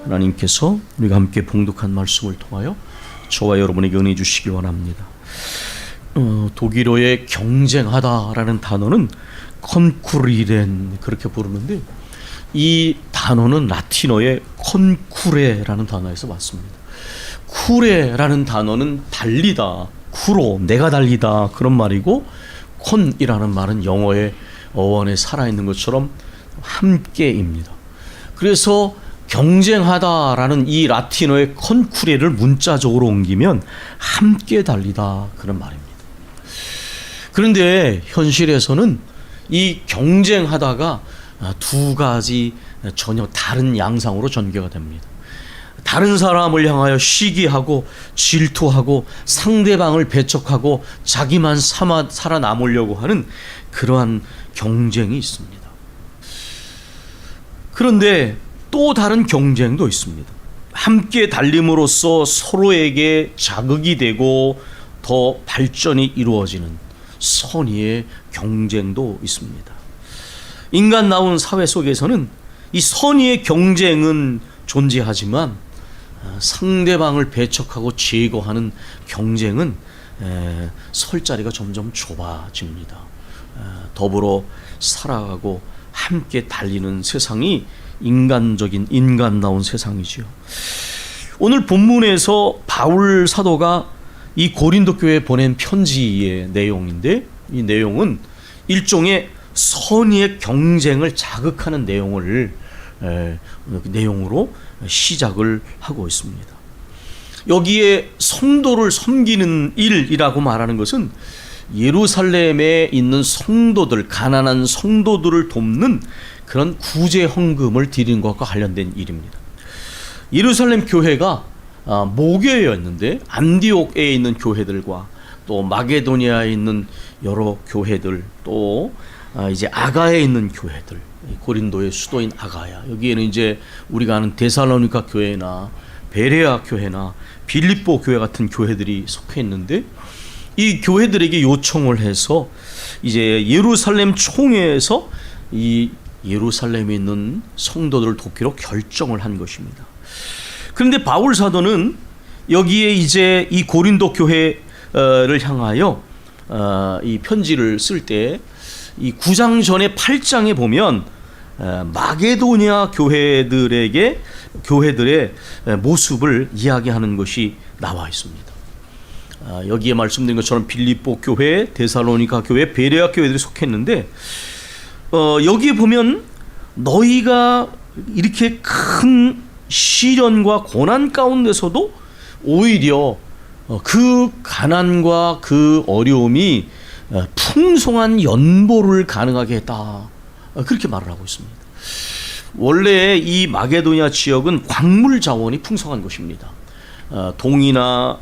하나님께서 우리가 함께 봉독한 말씀을 통하여 저와 여러분에게 은혜 주시기 원합니다. 독일어의 경쟁하다라는 단어는 컨쿠리렌 그렇게 부르는데, 이 단어는 라틴어의 컨쿠레라는 단어에서 왔습니다. 쿠레라는 단어는 달리다, 쿠로 내가 달리다 그런 말이고, 컨이라는 말은 영어의 어원에 살아있는 것처럼 함께입니다. 그래서 경쟁하다라는 이 라틴어의 컨쿠레를 문자적으로 옮기면 함께 달리다 그런 말입니다. 그런데 현실에서는 이 경쟁하다가 두 가지 전혀 다른 양상으로 전개가 됩니다. 다른 사람을 향하여 시기하고 질투하고 상대방을 배척하고 자기만 살아남으려고 하는 그러한 경쟁이 있습니다. 그런데 또 다른 경쟁도 있습니다. 함께 달림으로써 서로에게 자극이 되고 더 발전이 이루어지는 선의의 경쟁도 있습니다. 인간다운 사회 속에서는 이 선의의 경쟁은 존재하지만 상대방을 배척하고 제거하는 경쟁은 설 자리가 점점 좁아집니다. 더불어 살아가고 함께 달리는 세상이 인간다운 세상이지요. 오늘 본문에서 바울 사도가 이 고린도 교회에 보낸 편지의 내용인데, 이 내용은 일종의 선의의 경쟁을 자극하는 내용으로 시작을 하고 있습니다. 여기에 성도를 섬기는 일이라고 말하는 것은 예루살렘에 있는 성도들, 가난한 성도들을 돕는 그런 구제 헌금을 드리는 것과 관련된 일입니다. 예루살렘 교회가 모교회였는데, 안디옥에 있는 교회들과 또 마게도니아에 있는 여러 교회들, 또 이제 아가에 있는 교회들, 고린도의 수도인 아가야, 여기에는 이제 우리가 아는 데살로니가 교회나 베레아 교회나 빌립보 교회 같은 교회들이 속해 있는데, 이 교회들에게 요청을 해서 이제 예루살렘 총회에서 이 예루살렘에 있는 성도들을 돕기로 결정을 한 것입니다. 그런데 바울 사도는 여기에 이제 이 고린도 교회를 향하여 이 편지를 쓸 때 이 9장 전에 8장에 보면 마게도니아 교회들의 모습을 이야기하는 것이 나와 있습니다. 여기에 말씀드린 것처럼 빌립보 교회, 데살로니가 교회, 베레아 교회들이 속했는데, 여기에 보면 너희가 이렇게 큰 시련과 고난 가운데서도 오히려 그 가난과 그 어려움이 풍성한 연보를 가능하게 했다, 그렇게 말을 하고 있습니다. 원래 이 마게도니아 지역은 광물 자원이 풍성한 곳입니다. 동이나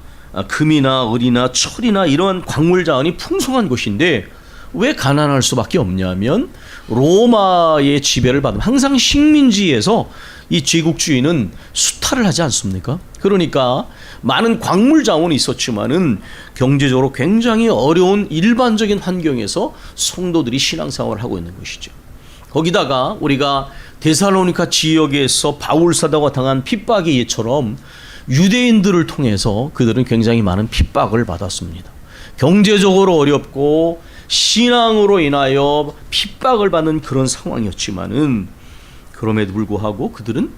금이나 을이나 철이나 이런 광물 자원이 풍성한 곳인데, 왜 가난할 수밖에 없냐면 로마의 지배를 받으면 항상 식민지에서 이 제국주의는 수탈을 하지 않습니까? 그러니까 많은 광물 자원이 있었지만은 경제적으로 굉장히 어려운 일반적인 환경에서 성도들이 신앙생활을 하고 있는 것이죠. 거기다가 우리가 데살로니가 지역에서 바울 사도가 당한 핍박의 예처럼 유대인들을 통해서 그들은 굉장히 많은 핍박을 받았습니다. 경제적으로 어렵고 신앙으로 인하여 핍박을 받는 그런 상황이었지만은, 그럼에도 불구하고 그들은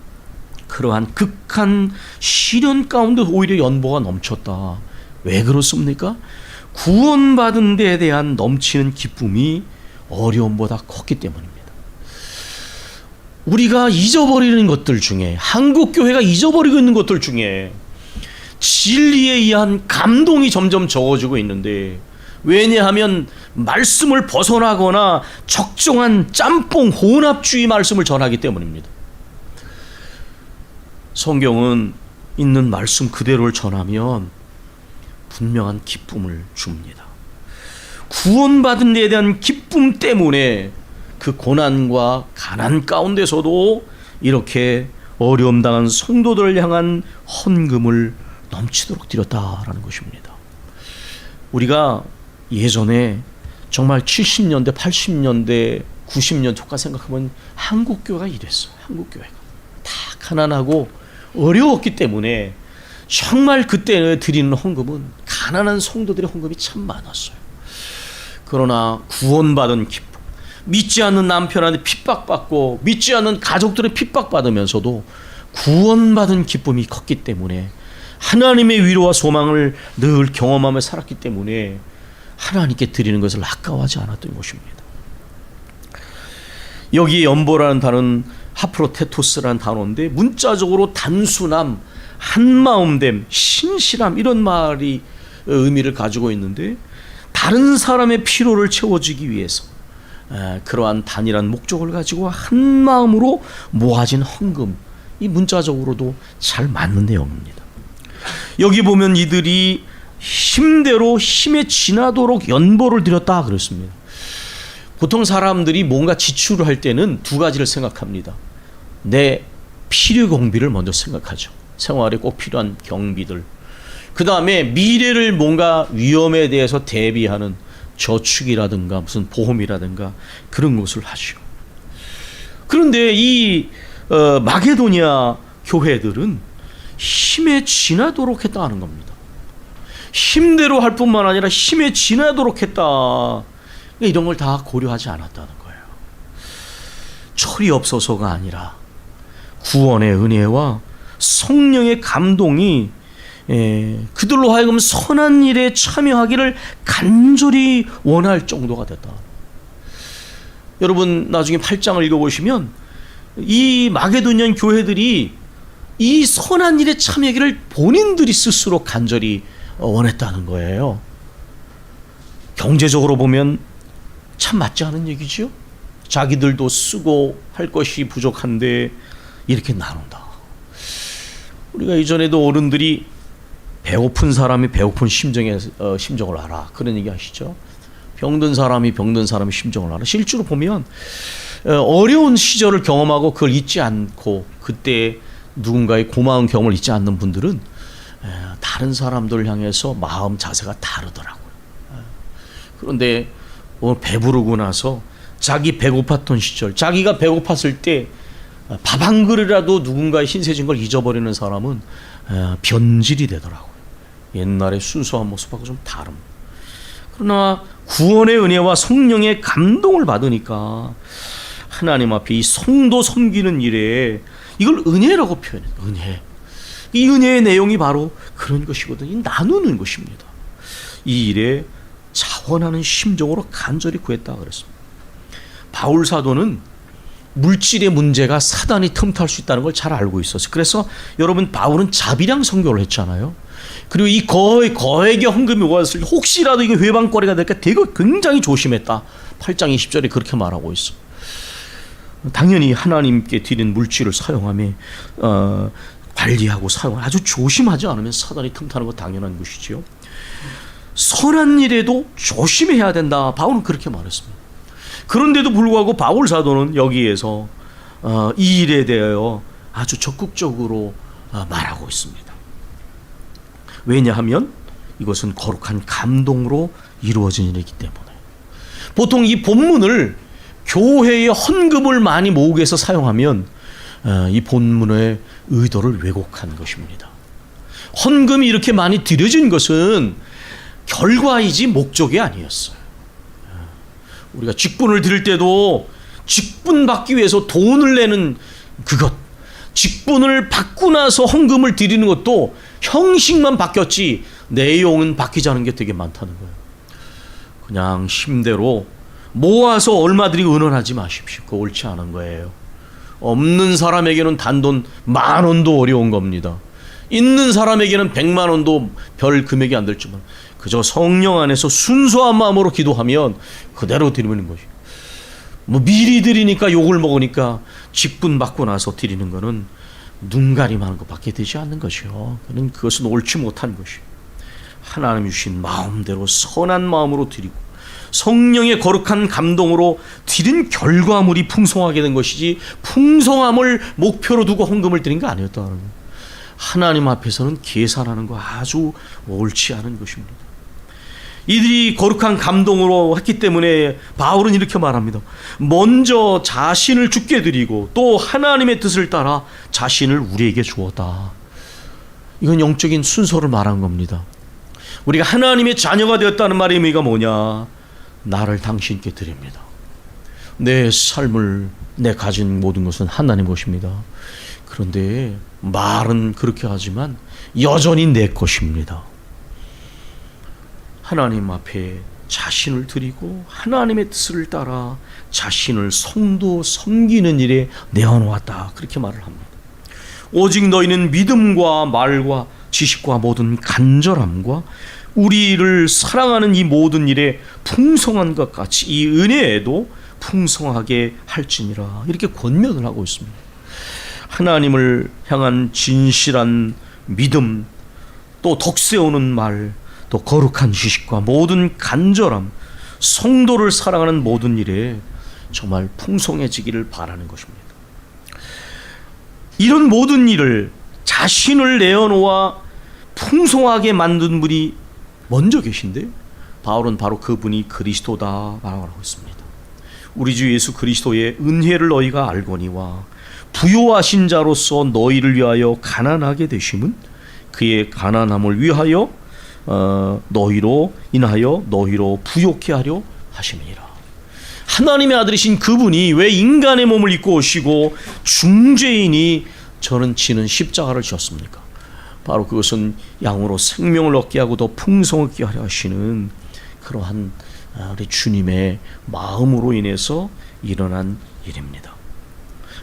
그러한 극한 시련 가운데 오히려 연보가 넘쳤다. 왜 그렇습니까? 구원받은 데에 대한 넘치는 기쁨이 어려움보다 컸기 때문입니다. 우리가 잊어버리는 것들 중에, 한국교회가 잊어버리고 있는 것들 중에 진리에 의한 감동이 점점 적어지고 있는데, 왜냐하면 말씀을 벗어나거나 적정한 짬뽕 혼합주의 말씀을 전하기 때문입니다. 성경은 있는 말씀 그대로를 전하면 분명한 기쁨을 줍니다. 구원받은 데에 대한 기쁨 때문에 그 고난과 가난 가운데서도 이렇게 어려움 당한 성도들을 향한 헌금을 넘치도록 드렸다라는 것입니다. 우리가 예전에 정말 70년대, 80년대, 90년대가 생각하면 한국교회가 이랬어요. 한국교회가. 가난하고 어려웠기 때문에 정말 그때 드리는 헌금은 가난한 성도들의 헌금이 참 많았어요. 그러나 구원받은 기쁨, 믿지 않는 남편한테 핍박받고 믿지 않는 가족들의 핍박받으면서도 구원받은 기쁨이 컸기 때문에 하나님의 위로와 소망을 늘 경험하며 살았기 때문에 하나님께 드리는 것을 아까워하지 않았던 것입니다. 여기에 연보라는 단어는 하프로테토스라는 단어인데 문자적으로 단순함, 한마음됨, 신실함 이런 말이 의미를 가지고 있는데 다른 사람의 필요를 채워주기 위해서 그러한 단일한 목적을 가지고 한 마음으로 모아진 헌금, 이 문자적으로도 잘 맞는 내용입니다. 여기 보면 이들이 힘대로 힘에 지나도록 연보를 드렸다 그랬습니다. 보통 사람들이 뭔가 지출을 할 때는 두 가지를 생각합니다. 내 필요 경비를 먼저 생각하죠. 생활에 꼭 필요한 경비들. 그 다음에 미래를 뭔가 위험에 대해서 대비하는 저축이라든가 무슨 보험이라든가 그런 것을 하죠. 그런데 이 마게도니아 교회들은 힘에 지나도록 했다는 겁니다. 힘대로 할 뿐만 아니라 힘에 지나도록 했다. 이런 걸 다 고려하지 않았다는 거예요. 철이 없어서가 아니라 구원의 은혜와 성령의 감동이 그들로 하여금 선한 일에 참여하기를 간절히 원할 정도가 됐다. 여러분 나중에 8장을 읽어보시면 이 마게도니안 교회들이 이 선한 일에 참여하기를 본인들이 스스로 간절히 원했다는 거예요. 경제적으로 보면 참 맞지 않은 얘기죠. 자기들도 쓰고 할 것이 부족한데 이렇게 나눈다. 우리가 이전에도 어른들이 배고픈 사람이 배고픈 심정을 알아, 그런 얘기 하시죠. 병든 사람이 병든 사람의 심정을 알아. 실제로 보면 어려운 시절을 경험하고 그걸 잊지 않고 그때 누군가의 고마운 경험을 잊지 않는 분들은 다른 사람들을 향해서 마음 자세가 다르더라고요. 그런데 배부르고 나서 자기 배고팠던 시절, 자기가 배고팠을 때 밥 한 그릇이라도 누군가의 신세진 걸 잊어버리는 사람은 변질이 되더라고요. 옛날의 순수한 모습하고 좀 다름. 그러나 구원의 은혜와 성령의 감동을 받으니까 하나님 앞에 이 성도 섬기는 일에 이걸 은혜라고 표현해요. 은혜. 이 은혜의 내용이 바로 그런 것이거든요. 나누는 것입니다. 이 일에 자원하는 심정으로 간절히 구했다 그랬습니다. 바울 사도는 물질의 문제가 사단이 틈탈 수 있다는 걸 잘 알고 있었어요. 그래서 여러분 바울은 자비량 선교를 했잖아요. 그리고 이 거액의 헌금이 왔을 때 혹시라도 이게 회방거리가 될까 되게 굉장히 조심했다. 8장 20절에 그렇게 말하고 있어. 당연히 하나님께 드린 물질을 사용하며 관리하고 사용을 아주 조심하지 않으면 사단이 틈타는 거 당연한 것이지요. 선한 일에도 조심해야 된다. 바울은 그렇게 말했습니다. 그런데도 불구하고 바울 사도는 여기에서 이 일에 대하여 아주 적극적으로 말하고 있습니다. 왜냐하면 이것은 거룩한 감동으로 이루어진 일이기 때문에. 보통 이 본문을 교회의 헌금을 많이 모으기 위해서 사용하면 이 본문의 의도를 왜곡한 것입니다. 헌금이 이렇게 많이 드려진 것은 결과이지 목적이 아니었어요. 우리가 직분을 드릴 때도 직분 받기 위해서 돈을 내는 그것, 직분을 받고 나서 헌금을 드리는 것도 형식만 바뀌었지 내용은 바뀌지 않은 게 되게 많다는 거예요. 그냥 힘대로 모아서 얼마 드리고 은원하지 마십시오. 그거 옳지 않은 거예요. 없는 사람에게는 단돈 10,000원도 어려운 겁니다. 있는 사람에게는 100,000원도 별 금액이 안 될지만 그저 성령 안에서 순수한 마음으로 기도하면 그대로 드리는 것이. 미리 드리니까 욕을 먹으니까 직분 받고 나서 드리는 것은 눈가림하는 것밖에 되지 않는 것이요. 그것은 옳지 못한 것이요. 하나님 주신 마음대로 선한 마음으로 드리고 성령의 거룩한 감동으로 드린 결과물이 풍성하게 된 것이지 풍성함을 목표로 두고 헌금을 드린 거 아니었다는 거예요. 하나님 앞에서는 계산하는 거 아주 옳지 않은 것입니다. 이들이 거룩한 감동으로 했기 때문에 바울은 이렇게 말합니다. 먼저 자신을 주께 드리고 또 하나님의 뜻을 따라 자신을 우리에게 주었다. 이건 영적인 순서를 말한 겁니다. 우리가 하나님의 자녀가 되었다는 말의 의미가 뭐냐? 나를 당신께 드립니다. 내 삶을, 내 가진 모든 것은 하나님 것입니다. 그런데 말은 그렇게 하지만 여전히 내 것입니다. 하나님 앞에 자신을 드리고 하나님의 뜻을 따라 자신을 성도 섬기는 일에 내어놓았다. 그렇게 말을 합니다. 오직 너희는 믿음과 말과 지식과 모든 간절함과 우리를 사랑하는 이 모든 일에 풍성한 것 같이 이 은혜에도 풍성하게 할지니라. 이렇게 권면을 하고 있습니다. 하나님을 향한 진실한 믿음, 또 덕세우는 말, 또 거룩한 지식과 모든 간절함, 성도를 사랑하는 모든 일에 정말 풍성해지기를 바라는 것입니다. 이런 모든 일을 자신을 내어놓아 풍성하게 만든 분이 먼저 계신데 바울은 바로 그분이 그리스도다 말하고 있습니다. 우리 주 예수 그리스도의 은혜를 너희가 알거니와 부요하신 자로서 너희를 위하여 가난하게 되심은 그의 가난함을 위하여 너희로 인하여 너희로 부요케 하려 하심이니라. 하나님의 아들이신 그분이 왜 인간의 몸을 입고 오시고 중죄인이 저는 지는 십자가를 지었습니까? 바로 그것은 양으로 생명을 얻게 하고 더 풍성하게 하려 하시는 그러한 우리 주님의 마음으로 인해서 일어난 일입니다.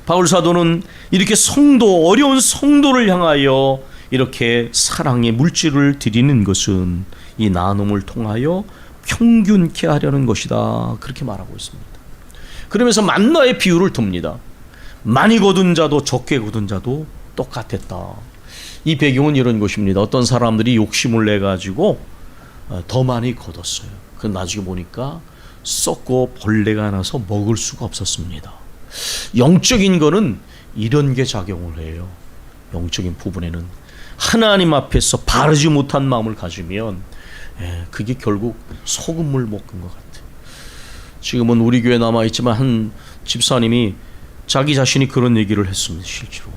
바울 사도는 이렇게 성도, 어려운 성도를 향하여 이렇게 사랑의 물질을 드리는 것은 이 나눔을 통하여 평균케 하려는 것이다. 그렇게 말하고 있습니다. 그러면서 만나의 비유를 듭니다. 많이 거둔 자도 적게 거둔 자도 똑같았다. 이 배경은 이런 것입니다. 어떤 사람들이 욕심을 내가지고 더 많이 거뒀어요. 그 나중에 보니까 썩고 벌레가 나서 먹을 수가 없었습니다. 영적인 거는 이런 게 작용을 해요. 영적인 부분에는 하나님 앞에서 바르지 못한 마음을 가지면 그게 결국 소금물 먹은 것 같아요. 지금은 우리 교회에 남아있지만 한 집사님이 자기 자신이 그런 얘기를 했습니다. 실제로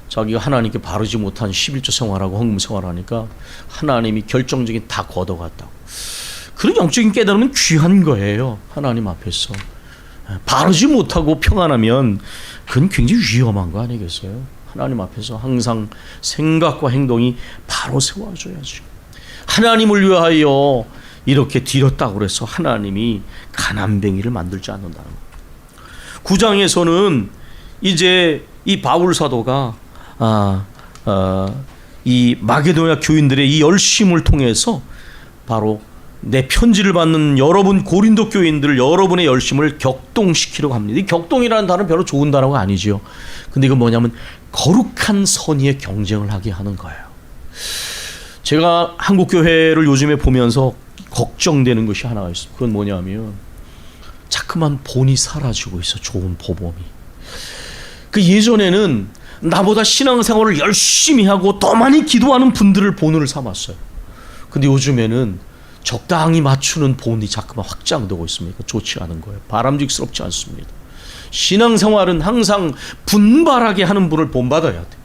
자기가 하나님께 바르지 못한 11조 생활하고 헌금 생활하니까 하나님이 결정적인 다 걷어갔다고. 그런 영적인 깨달음은 귀한 거예요. 하나님 앞에서 바르지 못하고 평안하면 그건 굉장히 위험한 거 아니겠어요? 하나님 앞에서 항상 생각과 행동이 바로 세워져야지. 하나님을 위하여 이렇게 드렸다고 그래서 하나님이 가난뱅이를 만들지 않는다는 거예요. 9장에서는 이제 이 바울 사도가 이 마게도냐 교인들의 이 열심을 통해서 바로 내 편지를 받는 여러분 고린도 교인들 여러분의 열심을 격동시키려고 합니다. 이 격동이라는 단어는 별로 좋은 단어가 아니죠. 근데 이건 뭐냐면 거룩한 선의의 경쟁을 하게 하는 거예요. 제가 한국 교회를 요즘에 보면서 걱정되는 것이 하나가 있어요. 그건 뭐냐면 자꾸만 본이 사라지고 있어. 좋은 보범이. 그 예전에는 나보다 신앙생활을 열심히 하고 더 많이 기도하는 분들을 본을 삼았어요. 근데 요즘에는 적당히 맞추는 본이 자꾸만 확장되고 있습니다. 좋지 않은 거예요. 바람직스럽지 않습니다. 신앙생활은 항상 분발하게 하는 분을 본받아야 돼요.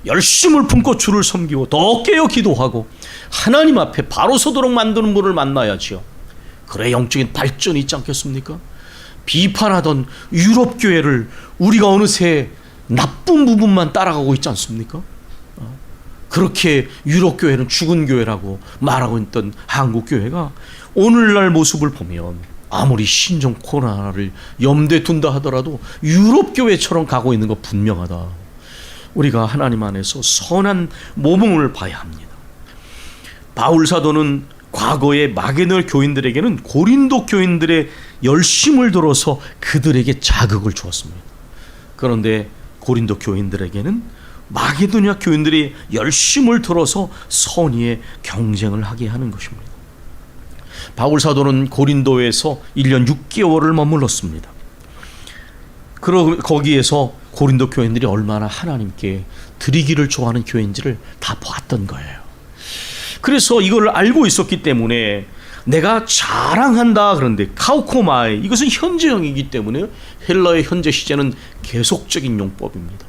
열심을 품고 주를 섬기고 더 깨어 기도하고 하나님 앞에 바로 서도록 만드는 분을 만나야지요. 그래 영적인 발전이 있지 않겠습니까? 비판하던 유럽 교회를 우리가 어느새 나쁜 부분만 따라가고 있지 않습니까? 그렇게 유럽 교회는 죽은 교회라고 말하고 있던 한국 교회가 오늘날 모습을 보면 아무리 신종 코로나를 염두에 둔다 하더라도 유럽 교회처럼 가고 있는 거 분명하다. 우리가 하나님 안에서 선한 모범을 봐야 합니다. 바울 사도는 과거의 마게도냐 교인들에게는 고린도 교인들의 열심을 들어서 그들에게 자극을 주었습니다. 그런데 고린도 교인들에게는 마게도냐 교인들이 열심을 들어서 선의의 경쟁을 하게 하는 것입니다. 바울 사도는 고린도에서 1년 6개월을 머물렀습니다. 거기에서 고린도 교인들이 얼마나 하나님께 드리기를 좋아하는 교인지를 다 봤던 거예요. 그래서 이걸 알고 있었기 때문에 내가 자랑한다 그런데 카우코마이 이것은 현재형이기 때문에 헬라의 현재 시제는 계속적인 용법입니다.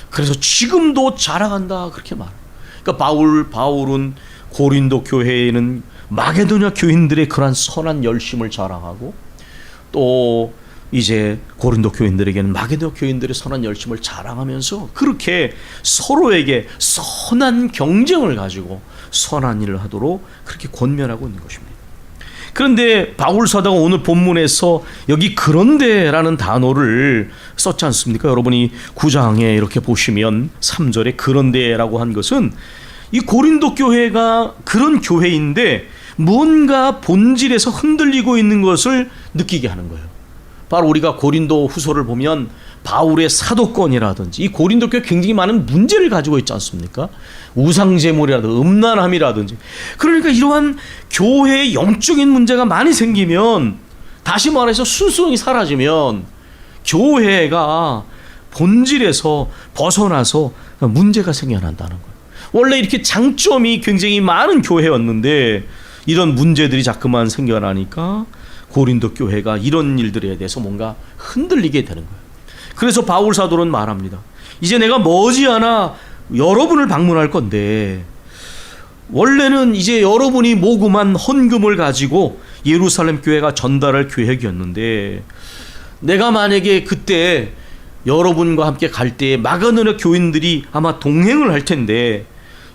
그래서 지금도 자랑한다 그렇게 말해요. 그러니까 바울은 고린도 교회에는 마게도냐 교인들의 그러한 선한 열심을 자랑하고 또 이제 고린도 교인들에게는 마게도냐 교인들의 선한 열심을 자랑하면서 그렇게 서로에게 선한 경쟁을 가지고 선한 일을 하도록 그렇게 권면하고 있는 것입니다. 그런데 바울 사도가 오늘 본문에서 여기 그런데라는 단어를 썼지 않습니까? 여러분이 9장에 이렇게 보시면 3절에 그런데라고 한 것은 이 고린도 교회가 그런 교회인데 뭔가 본질에서 흔들리고 있는 것을 느끼게 하는 거예요. 바로 우리가 고린도 후서를 보면 바울의 사도권이라든지 이 고린도 교회 굉장히 많은 문제를 가지고 있지 않습니까? 우상제물이라든지 음란함이라든지. 그러니까 이러한 교회의 영적인 문제가 많이 생기면, 다시 말해서 순수성이 사라지면 교회가 본질에서 벗어나서 문제가 생겨난다는 거예요. 원래 이렇게 장점이 굉장히 많은 교회였는데 이런 문제들이 자꾸만 생겨나니까 고린도 교회가 이런 일들에 대해서 뭔가 흔들리게 되는 거예요. 그래서 바울 사도는 말합니다. 이제 내가 머지않아 여러분을 방문할 건데, 원래는 이제 여러분이 모금한 헌금을 가지고 예루살렘 교회가 전달할 계획이었는데, 내가 만약에 그때 여러분과 함께 갈 때에 마가도냐 교인들이 아마 동행을 할 텐데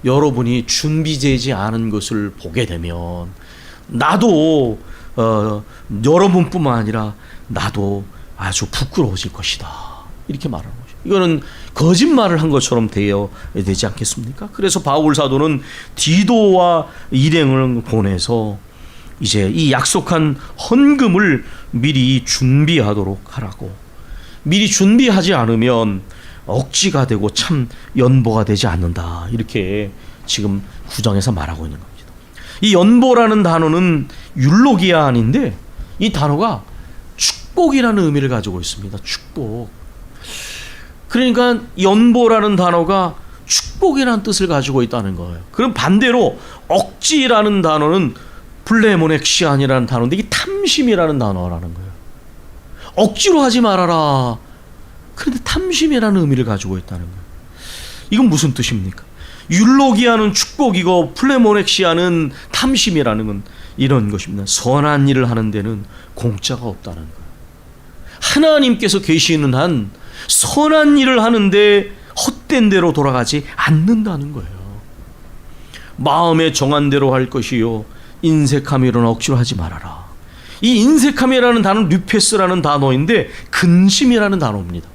여러분이 준비되지 않은 것을 보게 되면 나도 여러분뿐만 아니라 나도 아주 부끄러워질 것이다, 이렇게 말하는 거죠. 이거는 거짓말을 한 것처럼 되지 않겠습니까? 그래서 바울 사도는 디도와 일행을 보내서 이제 이 약속한 헌금을 미리 준비하도록 하라고. 미리 준비하지 않으면 억지가 되고 참 연보가 되지 않는다, 이렇게 지금 9장에서 말하고 있는 겁니다. 이 연보라는 단어는 율로기아인데 이 단어가 축복이라는 의미를 가지고 있습니다. 축복. 그러니까 연보라는 단어가 축복이라는 뜻을 가지고 있다는 거예요. 그럼 반대로 억지라는 단어는 블레모넥시안이라는 단어인데 이게 탐심이라는 단어라는 거예요. 억지로 하지 말아라. 그런데 탐심이라는 의미를 가지고 있다는 거예요. 이건 무슨 뜻입니까? 율로기아는 축복이고 플레모넥시아는 탐심이라는 건 이런 것입니다. 선한 일을 하는 데는 공짜가 없다는 거예요. 하나님께서 계시는 한 선한 일을 하는데 헛된 대로 돌아가지 않는다는 거예요. 마음에 정한 대로 할 것이요 인색함이로는 억지로 하지 말아라. 이 인색함이라는 단어는 류페스라는 단어인데 근심이라는 단어입니다.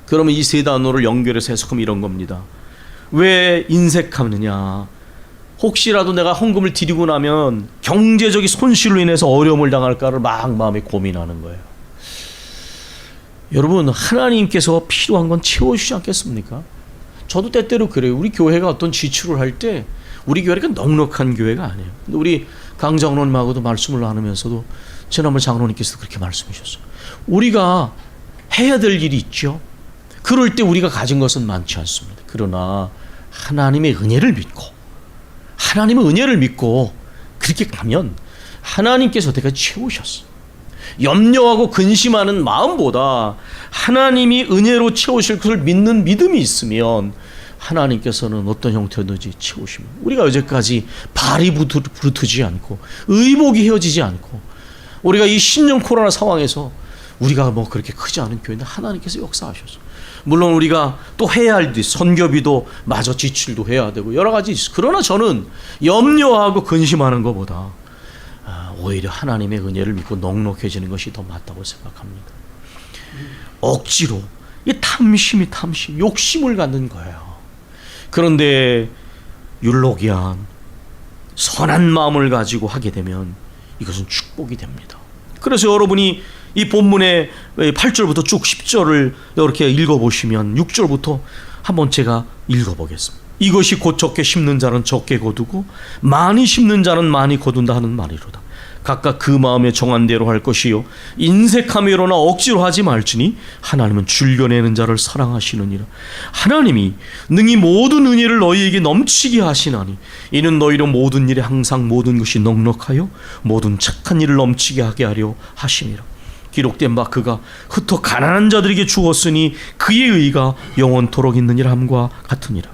그러면 이 세 단어를 연결해서 해석하면 이런 겁니다. 왜 인색하느냐? 혹시라도 내가 헌금을 드리고 나면 경제적인 손실로 인해서 어려움을 당할까를 막 마음에 고민하는 거예요. 여러분, 하나님께서 필요한 건 채워주지 않겠습니까? 저도 때때로 그래요. 우리 교회가 어떤 지출을 할 때 우리 교회가 넉넉한 교회가 아니에요. 근데 우리 강 장로님하고도 말씀을 나누면서도 지난번 장로님께서도 그렇게 말씀하셨어요. 우리가 해야 될 일이 있죠. 그럴 때 우리가 가진 것은 많지 않습니다. 그러나 하나님의 은혜를 믿고 그렇게 가면 하나님께서 내가 채우셨어. 염려하고 근심하는 마음보다 하나님이 은혜로 채우실 것을 믿는 믿음이 있으면 하나님께서는 어떤 형태든지 채우십니다. 우리가 여태까지 발이 부르트지 않고 의복이 헤어지지 않고 우리가 이 신종 코로나 상황에서 우리가 뭐 그렇게 크지 않은 교회인데 하나님께서 역사하셨어. 물론 우리가 또 해야 할 일, 선교비도 마저 지출도 해야 되고 여러 가지 있어. 그러나 저는 염려하고 근심하는 것보다 오히려 하나님의 은혜를 믿고 넉넉해지는 것이 더 맞다고 생각합니다. 억지로 이 탐심, 욕심을 갖는 거예요. 그런데 율로기안, 선한 마음을 가지고 하게 되면 이것은 축복이 됩니다. 그래서 여러분이 이 본문의 8절부터 쭉 10절을 이렇게 읽어보시면 6절부터 한번 제가 읽어보겠습니다. 이것이 곧 적게 심는 자는 적게 거두고 많이 심는 자는 많이 거둔다 하는 말이로다. 각각 그 마음에 정한 대로 할 것이요 인색함이로나 억지로 하지 말지니 하나님은 줄겨내는 자를 사랑하시느니라. 하나님이 능히 모든 은혜를 너희에게 넘치게 하시나니 이는 너희로 모든 일에 항상 모든 것이 넉넉하여 모든 착한 일을 넘치게 하게 하려 하심이라. 기록된 바 그가 흩어 가난한 자들에게 주었으니 그의 의가 영원토록 있느니라 함과 같으니라.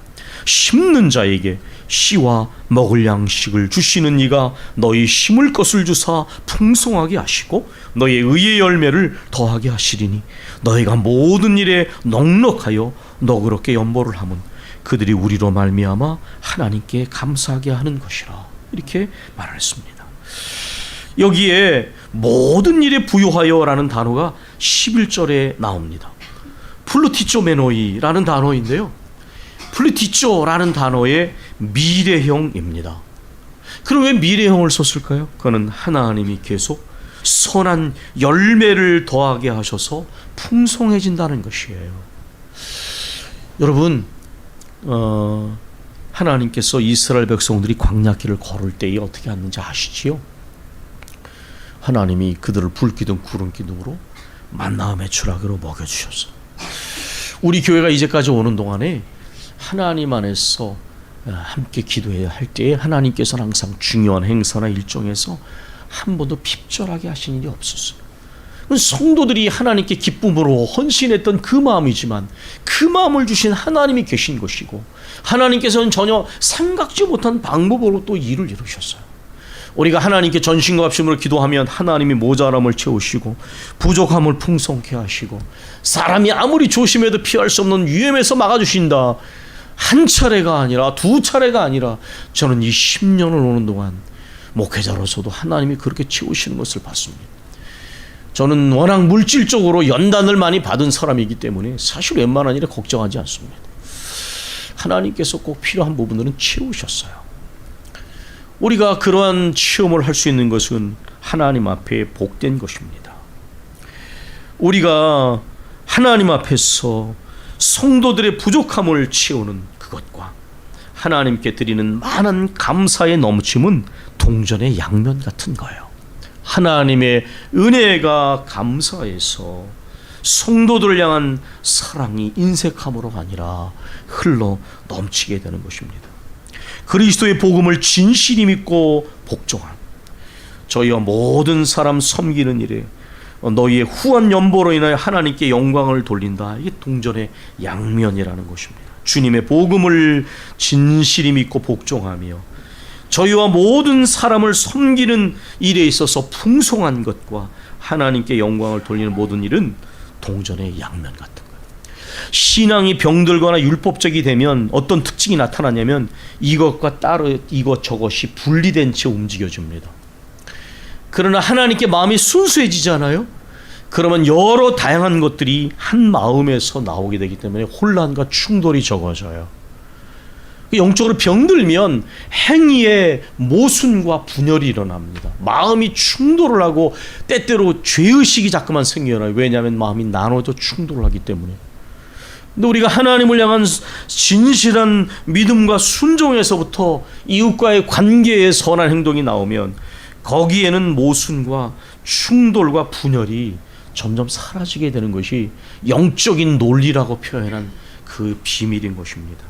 심는 자에게 씨와 먹을 양식을 주시는 이가 너희 심을 것을 주사 풍성하게 하시고 너희의 의의 열매를 더하게 하시리니 너희가 모든 일에 넉넉하여 너그럽게 연보를 하면 그들이 우리로 말미암아 하나님께 감사하게 하는 것이라. 이렇게 말했습니다. 여기에 모든 일에 부요하여라는 단어가 11절에 나옵니다. 플루티조메노이라는 단어인데요, 플루티조라는 단어의 미래형입니다. 그럼 왜 미래형을 썼을까요? 그는 하나님이 계속 선한 열매를 더하게 하셔서 풍성해진다는 것이에요. 여러분, 하나님께서 이스라엘 백성들이 광야길을 걸을 때에 어떻게 하는지 아시지요? 하나님이 그들을 불기둥 구름기둥으로 만나와 메추라기로 먹여주셨어요. 우리 교회가 이제까지 오는 동안에 하나님 안에서 함께 기도해야 할 때에 하나님께서는 항상 중요한 행사나 일정에서 한 번도 핍절하게 하신 일이 없었어요. 성도들이 하나님께 기쁨으로 헌신했던 그 마음이지만 그 마음을 주신 하나님이 계신 것이고 하나님께서는 전혀 생각지 못한 방법으로 또 일을 이루셨어요. 우리가 하나님께 전심과 합심으로 기도하면 하나님이 모자람을 채우시고 부족함을 풍성케 하시고 사람이 아무리 조심해도 피할 수 없는 위험에서 막아주신다. 한 차례가 아니라 두 차례가 아니라 저는 이 10년을 오는 동안 목회자로서도 하나님이 그렇게 채우시는 것을 봤습니다. 저는 워낙 물질적으로 연단을 많이 받은 사람이기 때문에 사실 웬만한 일에 걱정하지 않습니다. 하나님께서 꼭 필요한 부분들은 채우셨어요. 우리가 그러한 체험을 할 수 있는 것은 하나님 앞에 복된 것입니다. 우리가 하나님 앞에서 성도들의 부족함을 채우는 그것과 하나님께 드리는 많은 감사의 넘침은 동전의 양면 같은 거예요. 하나님의 은혜가 감사해서 성도들을 향한 사랑이 인색함으로가 아니라 흘러 넘치게 되는 것입니다. 그리스도의 복음을 진실히 믿고 복종함, 저희와 모든 사람 섬기는 일에 너희의 후한 연보로 인하여 하나님께 영광을 돌린다. 이게 동전의 양면이라는 것입니다. 주님의 복음을 진실히 믿고 복종하며 저희와 모든 사람을 섬기는 일에 있어서 풍성한 것과 하나님께 영광을 돌리는 모든 일은 동전의 양면 같은 거예요. 신앙이 병들거나 율법적이 되면 어떤 특징이 나타나냐면 이것과 따로 이것 저것이 분리된 채 움직여집니다. 그러나 하나님께 마음이 순수해지잖아요. 그러면 여러 다양한 것들이 한 마음에서 나오게 되기 때문에 혼란과 충돌이 적어져요. 영적으로 병들면 행위에 모순과 분열이 일어납니다. 마음이 충돌을 하고 때때로 죄의식이 자꾸만 생겨나요. 왜냐하면 마음이 나눠져 충돌을 하기 때문에. 근데 우리가 하나님을 향한 진실한 믿음과 순종에서부터 이웃과의 관계에 선한 행동이 나오면 거기에는 모순과 충돌과 분열이 점점 사라지게 되는 것이 영적인 논리라고 표현한 그 비밀인 것입니다.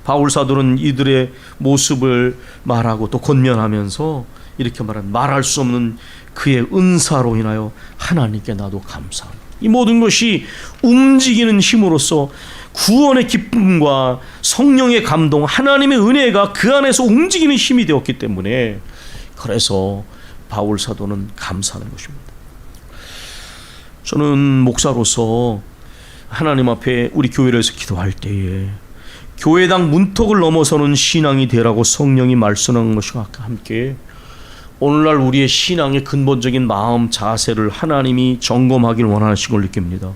바울 사도는 이들의 모습을 말하고 또 권면하면서 이렇게 말할 수 없는 그의 은사로 인하여 하나님께 나도 감사합니다. 이 모든 것이 움직이는 힘으로써 구원의 기쁨과 성령의 감동, 하나님의 은혜가 그 안에서 움직이는 힘이 되었기 때문에 그래서 바울 사도는 감사하는 것입니다. 저는 목사로서 하나님 앞에 우리 교회에서 기도할 때에 교회당 문턱을 넘어서는 신앙이 되라고 성령이 말씀하는 것과 함께 오늘날 우리의 신앙의 근본적인 마음 자세를 하나님이 점검하길 원하시는 걸 느낍니다.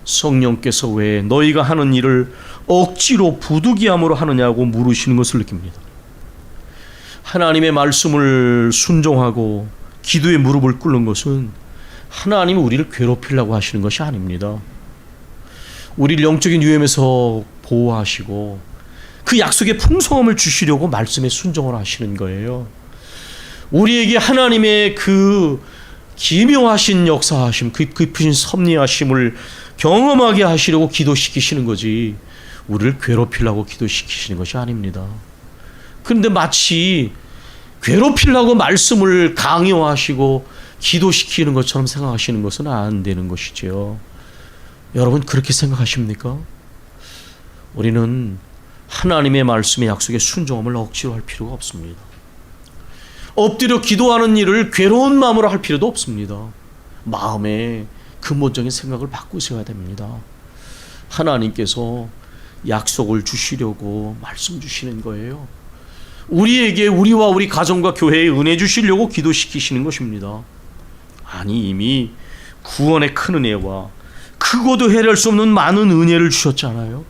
성령께서 왜 너희가 하는 일을 억지로 부득이함으로 하느냐고 물으시는 것을 느낍니다. 하나님의 말씀을 순종하고 기도에 무릎을 꿇는 것은 하나님이 우리를 괴롭히려고 하시는 것이 아닙니다. 우리를 영적인 위험에서 보호하시고 그 약속의 풍성함을 주시려고 말씀에 순종을 하시는 거예요. 우리에게 하나님의 그 기묘하신 역사하심, 그 깊으신 섭리하심을 경험하게 하시려고 기도시키시는 거지, 우리를 괴롭히려고 기도시키시는 것이 아닙니다. 그런데 마치 괴롭히려고 말씀을 강요하시고 기도시키는 것처럼 생각하시는 것은 안 되는 것이지요. 여러분, 그렇게 생각하십니까? 우리는 하나님의 말씀의 약속에 순종함을 억지로 할 필요가 없습니다. 엎드려 기도하는 일을 괴로운 마음으로 할 필요도 없습니다. 마음의 근본적인 생각을 바꾸셔야 됩니다. 하나님께서 약속을 주시려고 말씀 주시는 거예요. 우리에게, 우리와 우리 가정과 교회에 은혜 주시려고 기도시키시는 것입니다. 아니, 이미 구원의 큰 은혜와 크고도 헤아릴 수 없는 많은 은혜를 주셨잖아요.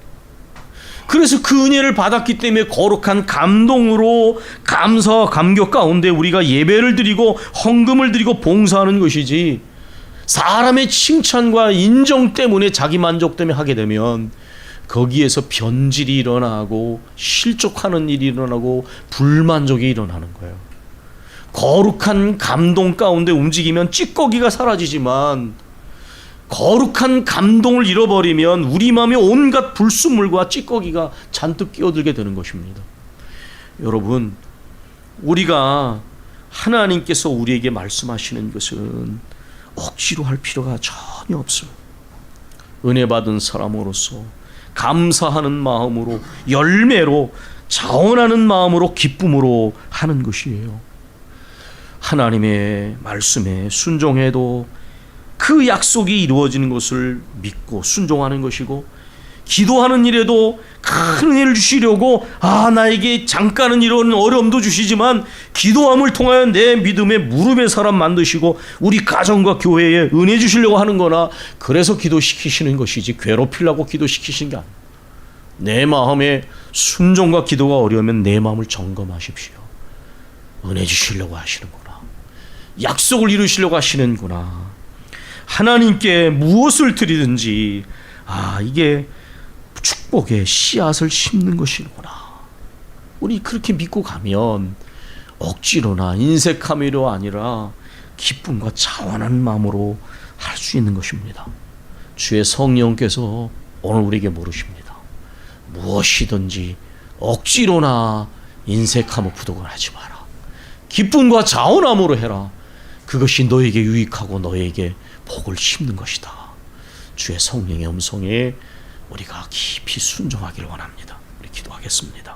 그래서 그 은혜를 받았기 때문에 거룩한 감동으로 감사와 감격 가운데 우리가 예배를 드리고 헌금을 드리고 봉사하는 것이지, 사람의 칭찬과 인정 때문에 자기 만족 때문에 하게 되면 거기에서 변질이 일어나고 실족하는 일이 일어나고 불만족이 일어나는 거예요. 거룩한 감동 가운데 움직이면 찌꺼기가 사라지지만, 거룩한 감동을 잃어버리면 우리 마음에 온갖 불순물과 찌꺼기가 잔뜩 끼어들게 되는 것입니다. 여러분, 우리가 하나님께서 우리에게 말씀하시는 것은 억지로 할 필요가 전혀 없습니다. 은혜 받은 사람으로서 감사하는 마음으로, 열매로, 자원하는 마음으로, 기쁨으로 하는 것이에요. 하나님의 말씀에 순종해도 그 약속이 이루어지는 것을 믿고 순종하는 것이고, 기도하는 일에도 큰 은혜를 주시려고, 나에게 잠깐은 이런 어려움도 주시지만 기도함을 통하여 내 믿음의 무릎의 사람 만드시고 우리 가정과 교회에 은혜 주시려고 하는 거나, 그래서 기도시키시는 것이지 괴롭히려고 기도시키신 게 아니에요. 내 마음에 순종과 기도가 어려우면 내 마음을 점검하십시오. 은혜 주시려고 하시는구나, 약속을 이루시려고 하시는구나, 하나님께 무엇을 드리든지 이게 축복의 씨앗을 심는 것이구나, 우리 그렇게 믿고 가면 억지로나 인색함으로 아니라 기쁨과 자원하는 마음으로 할 수 있는 것입니다. 주의 성령께서 오늘 우리에게 물으십니다. 무엇이든지 억지로나 인색함을 부족을 하지 마라. 기쁨과 자원함으로 해라. 그것이 너에게 유익하고 너에게 복을 심는 것이다. 주의 성령의 음성에 우리가 깊이 순종하기를 원합니다. 우리 기도하겠습니다.